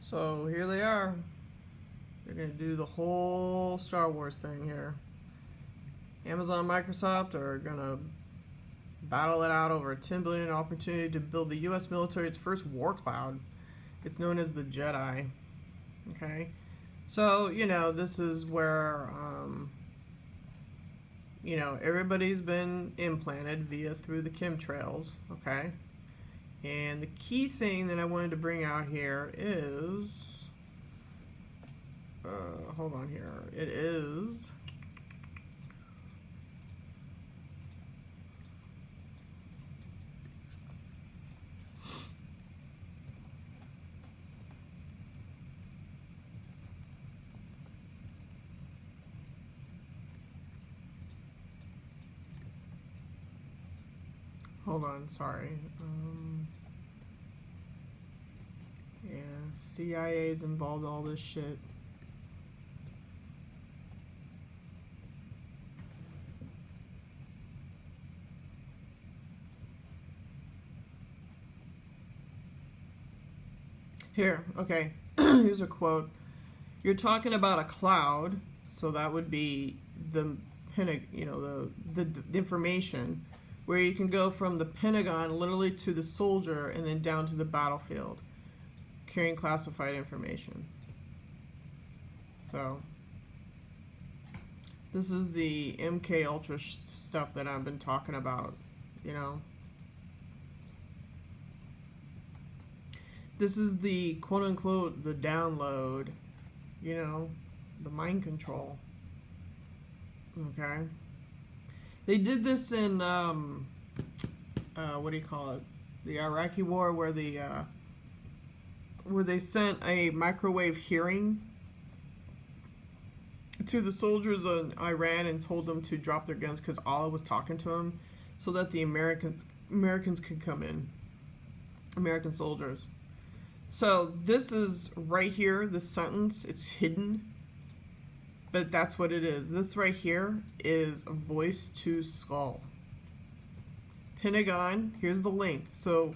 So here they are. They're going to do the whole Star Wars thing here. Amazon and Microsoft are going to battle it out over a $10 billion opportunity to build the U.S. military's first war cloud. It's known as the Jedi. Okay? So, this is where, everybody's been implanted through the chemtrails. Okay? And the key thing that I wanted to bring out here is... hold on here. It is... Hold on, sorry. Yeah, CIA's involved in all this shit. Here, okay. Here's a quote. You're talking about a cloud, so that would be the information where you can go from the Pentagon literally to the soldier and then down to the battlefield, carrying classified information. So this is the MK Ultra stuff that I've been talking about, This is the quote-unquote the download, the mind control. Okay? They did this in, what do you call it? The Iraqi war where they sent a microwave hearing to the soldiers in Iran and told them to drop their guns because Allah was talking to them so that the Americans could come in. American soldiers. So this is right here, this sentence, it's hidden, but that's what it is. This right here is a voice to skull. Pentagon, here's the link. So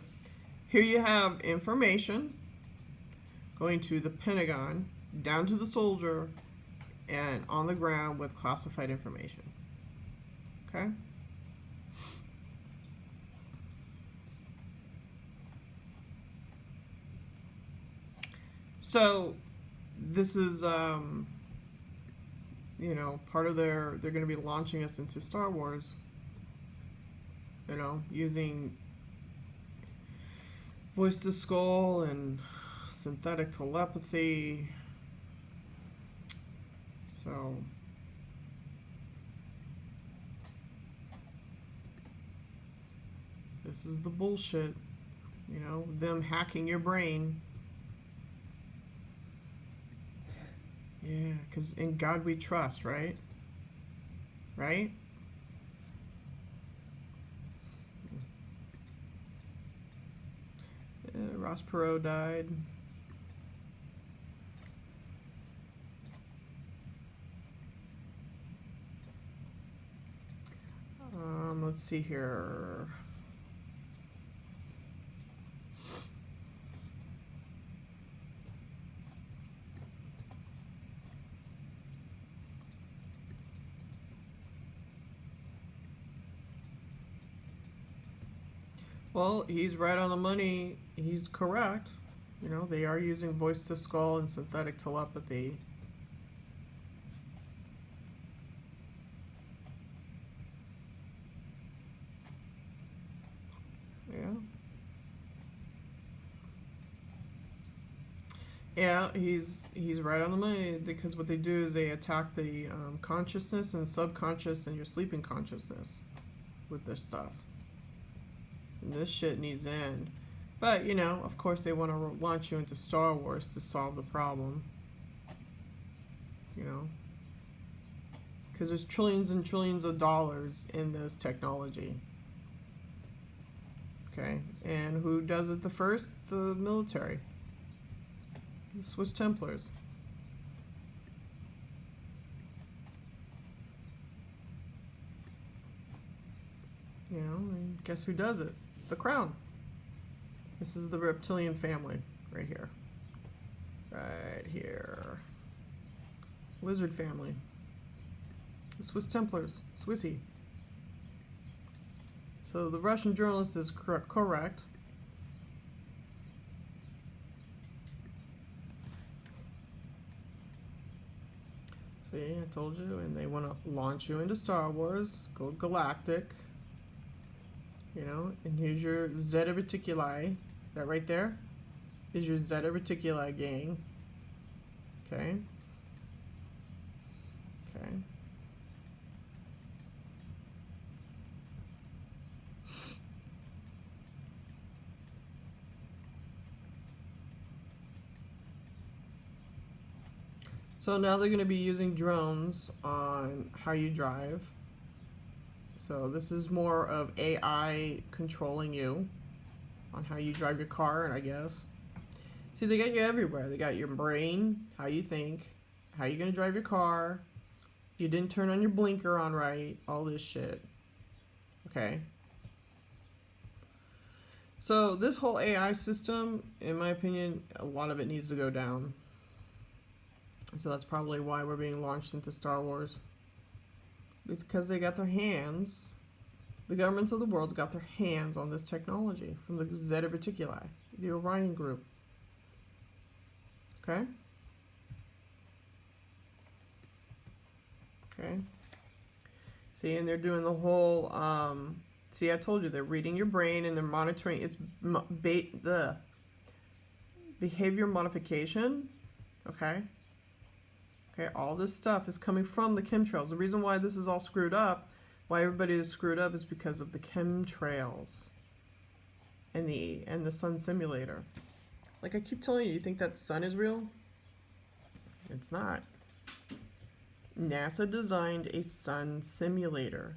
here you have information going to the Pentagon, down to the soldier, and on the ground with classified information. Okay? So this is, part of they're going to be launching us into Star Wars, using voice to skull and synthetic telepathy. So this is the bullshit, them hacking your brain. Yeah, because in God we trust, right? Right? Ross Perot died. Let's see here. Well, he's right on the money. He's correct. They are using voice to skull and synthetic telepathy. Yeah. Yeah, he's right on the money because what they do is they attack the consciousness and subconscious and your sleeping consciousness with this stuff. And this shit needs to end. But, of course they want to launch you into Star Wars to solve the problem. Because there's trillions and trillions of dollars in this technology. Okay? And who does it the first? The military. The Swiss Templars. And guess who does it? The Crown. This is the reptilian family right here. Right here. Lizard family. The Swiss Templars. Swissy. So the Russian journalist is correct. See, I told you, and they want to launch you into Star Wars, go galactic, you know, and here's your Zeta Reticuli, that right there is your Zeta Reticuli gang, okay, okay. So now they're going to be using drones on how you drive. So this is more of AI controlling you on how you drive your car, and I guess. See, they got you everywhere. They got your brain, how you think, how you're going to drive your car, you didn't turn on your blinker on right, all this shit. Okay. So this whole AI system, in my opinion, a lot of it needs to go down. So that's probably why we're being launched into Star Wars. It's because they got their hands, the governments of the world got their hands on this technology from the Zeta Reticuli, the Orion group. Okay? Okay. See, and they're doing the whole, see, I told you, they're reading your brain and they're monitoring its the behavior modification. Okay? Okay, all this stuff is coming from the chemtrails. The reason why this is all screwed up, why everybody is screwed up, is because of the chemtrails and the sun simulator. Like I keep telling you, you think that sun is real? It's not. NASA designed a sun simulator,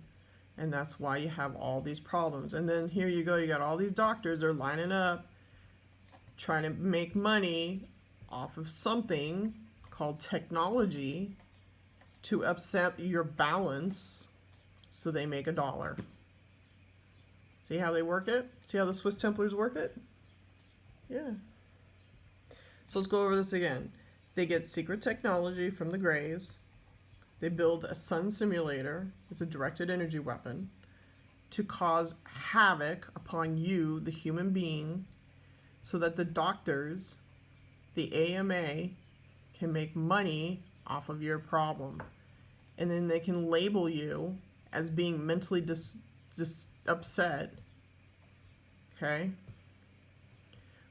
and that's why you have all these problems. And then here you go, you got all these doctors are lining up trying to make money off of something called technology to upset your balance so they make $1. See how they work it? See how the Swiss Templars work it? Yeah. So let's go over this again. They get secret technology from the Greys. They build a sun simulator. It's a directed energy weapon to cause havoc upon you, the human being, so that the doctors, the AMA, can make money off of your problem. And then they can label you as being mentally upset. Okay?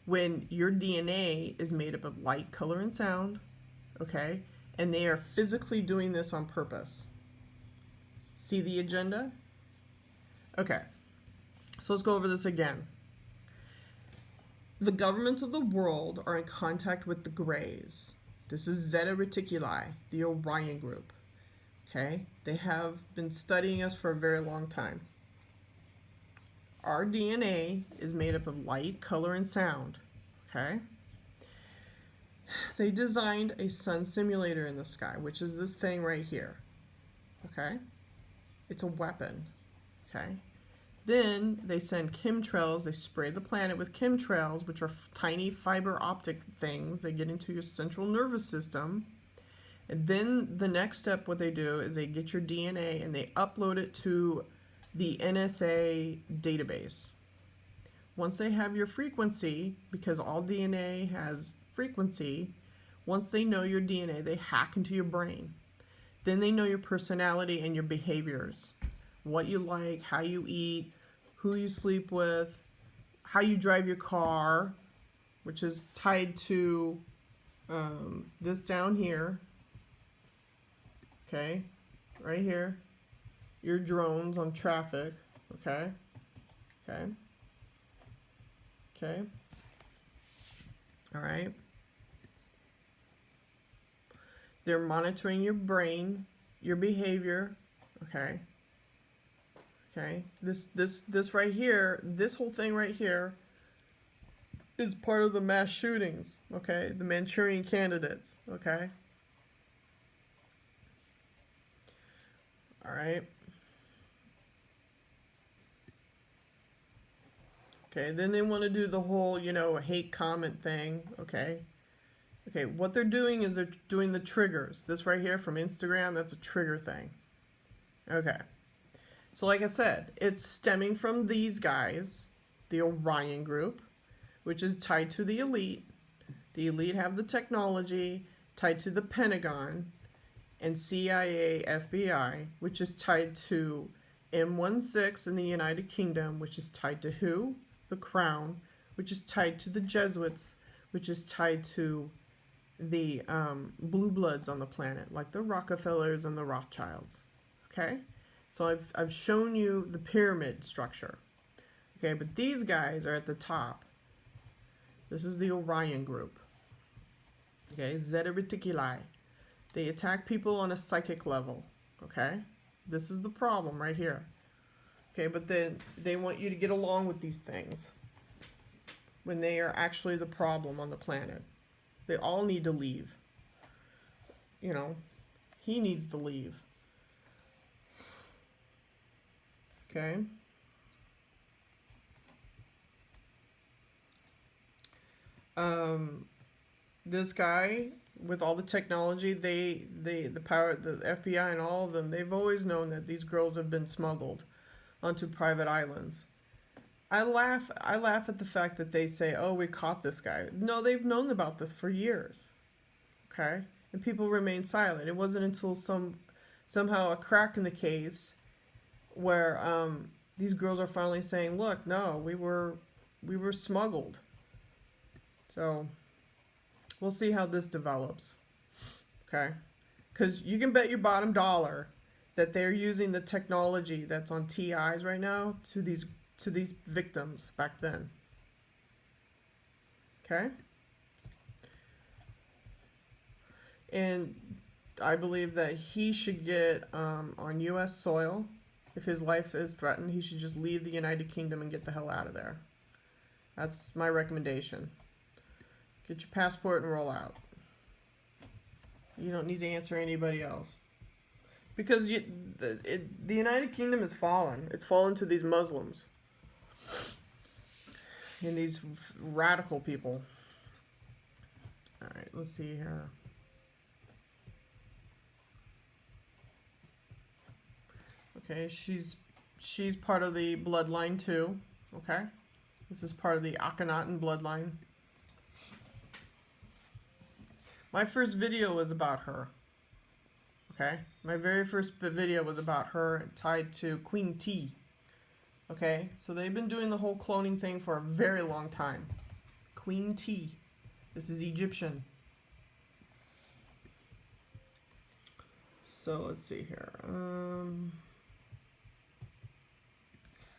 When your DNA is made up of light, color, and sound. Okay? And they are physically doing this on purpose. See the agenda? Okay. So let's go over this again. The governments of the world are in contact with the Greys. This is Zeta Reticuli, the Orion group. Okay? They have been studying us for a very long time. Our DNA is made up of light, color, and sound. Okay? They designed a sun simulator in the sky, which is this thing right here. Okay? It's a weapon. Okay? Then they send chemtrails. They spray the planet with chemtrails, which are tiny fiber optic things. They get into your central nervous system. And then the next step, what they do is they get your DNA and they upload it to the NSA database. Once they have your frequency, because all DNA has frequency, once they know your DNA, they hack into your brain. Then they know your personality and your behaviors. What you like, how you eat, who you sleep with, how you drive your car, which is tied to this down here. Okay, right here. Your drones on traffic. Okay, okay, okay. All right. They're monitoring your brain, your behavior. Okay. Okay, this right here, this whole thing right here is part of the mass shootings, okay? The Manchurian candidates, okay? All right. Okay, then they want to do the whole, hate comment thing, okay? Okay, what they're doing is they're doing the triggers. This right here from Instagram, that's a trigger thing. Okay. So like I said, it's stemming from these guys, the Orion group, which is tied to the elite. The elite have the technology tied to the Pentagon and CIA, FBI, which is tied to M16 in the United Kingdom, which is tied to who? The Crown, which is tied to the Jesuits, which is tied to the blue bloods on the planet, like the Rockefellers and the Rothschilds. Okay? So I've shown you the pyramid structure. Okay, but these guys are at the top. This is the Orion group. Okay, Zeta Reticuli. They attack people on a psychic level. Okay? This is the problem right here. Okay, but then they want you to get along with these things when they are actually the problem on the planet. They all need to leave. You know, he needs to leave. Okay? This guy with all the technology, the power, the FBI and all of them, they've always known that these girls have been smuggled onto private islands. I laugh at the fact that they say, "Oh, we caught this guy." No, they've known about this for years. Okay? And people remain silent. It wasn't until somehow a crack in the case where these girls are finally saying, "Look, no, we were smuggled." So, we'll see how this develops. Okay? Cuz you can bet your bottom dollar that they're using the technology that's on TIs right now to these victims back then. Okay? And I believe that he should get on U.S. soil. If his life is threatened, he should just leave the United Kingdom and get the hell out of there. That's my recommendation. Get your passport and roll out. You don't need to answer anybody else. Because the United Kingdom has fallen. It's fallen to these Muslims. And these radical people. Alright, let's see here. Okay, she's part of the bloodline too. Okay? This is part of the Akhenaten bloodline. My first video was about her. Okay? My very first video was about her tied to Queen T. Okay? So they've been doing the whole cloning thing for a very long time. Queen T. This is Egyptian. So let's see here.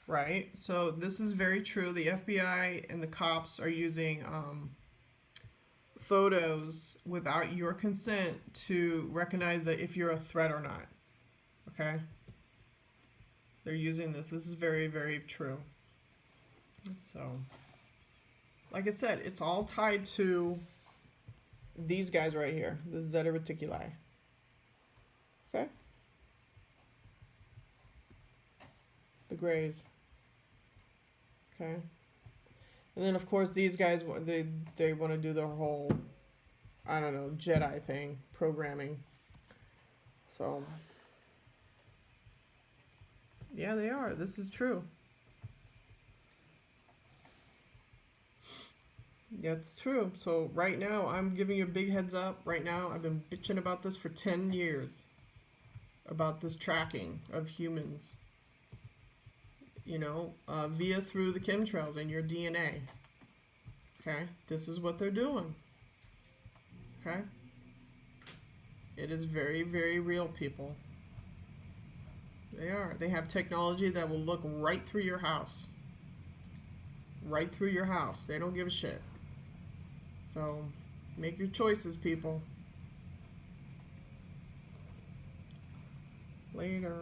Right. So this is very true. The FBI and the cops are using photos without your consent to recognize that if you're a threat or not. Okay? They're using this. This is very, very true. So, like I said, it's all tied to these guys right here, the Zeta Reticuli. Okay? The Greys. Okay? And then, of course, these guys, they want to do the whole, I don't know, Jedi thing, programming. So, yeah, they are. This is true. Yeah, it's true. So, right now, I'm giving you a big heads up. Right now, I've been bitching about this for 10 years. About this tracking of humans. You know, via through the chemtrails in your DNA. Okay? This is what they're doing. Okay? It is very, very real, people. They are. They have technology that will look right through your house. Right through your house. They don't give a shit. So, make your choices, people. Later.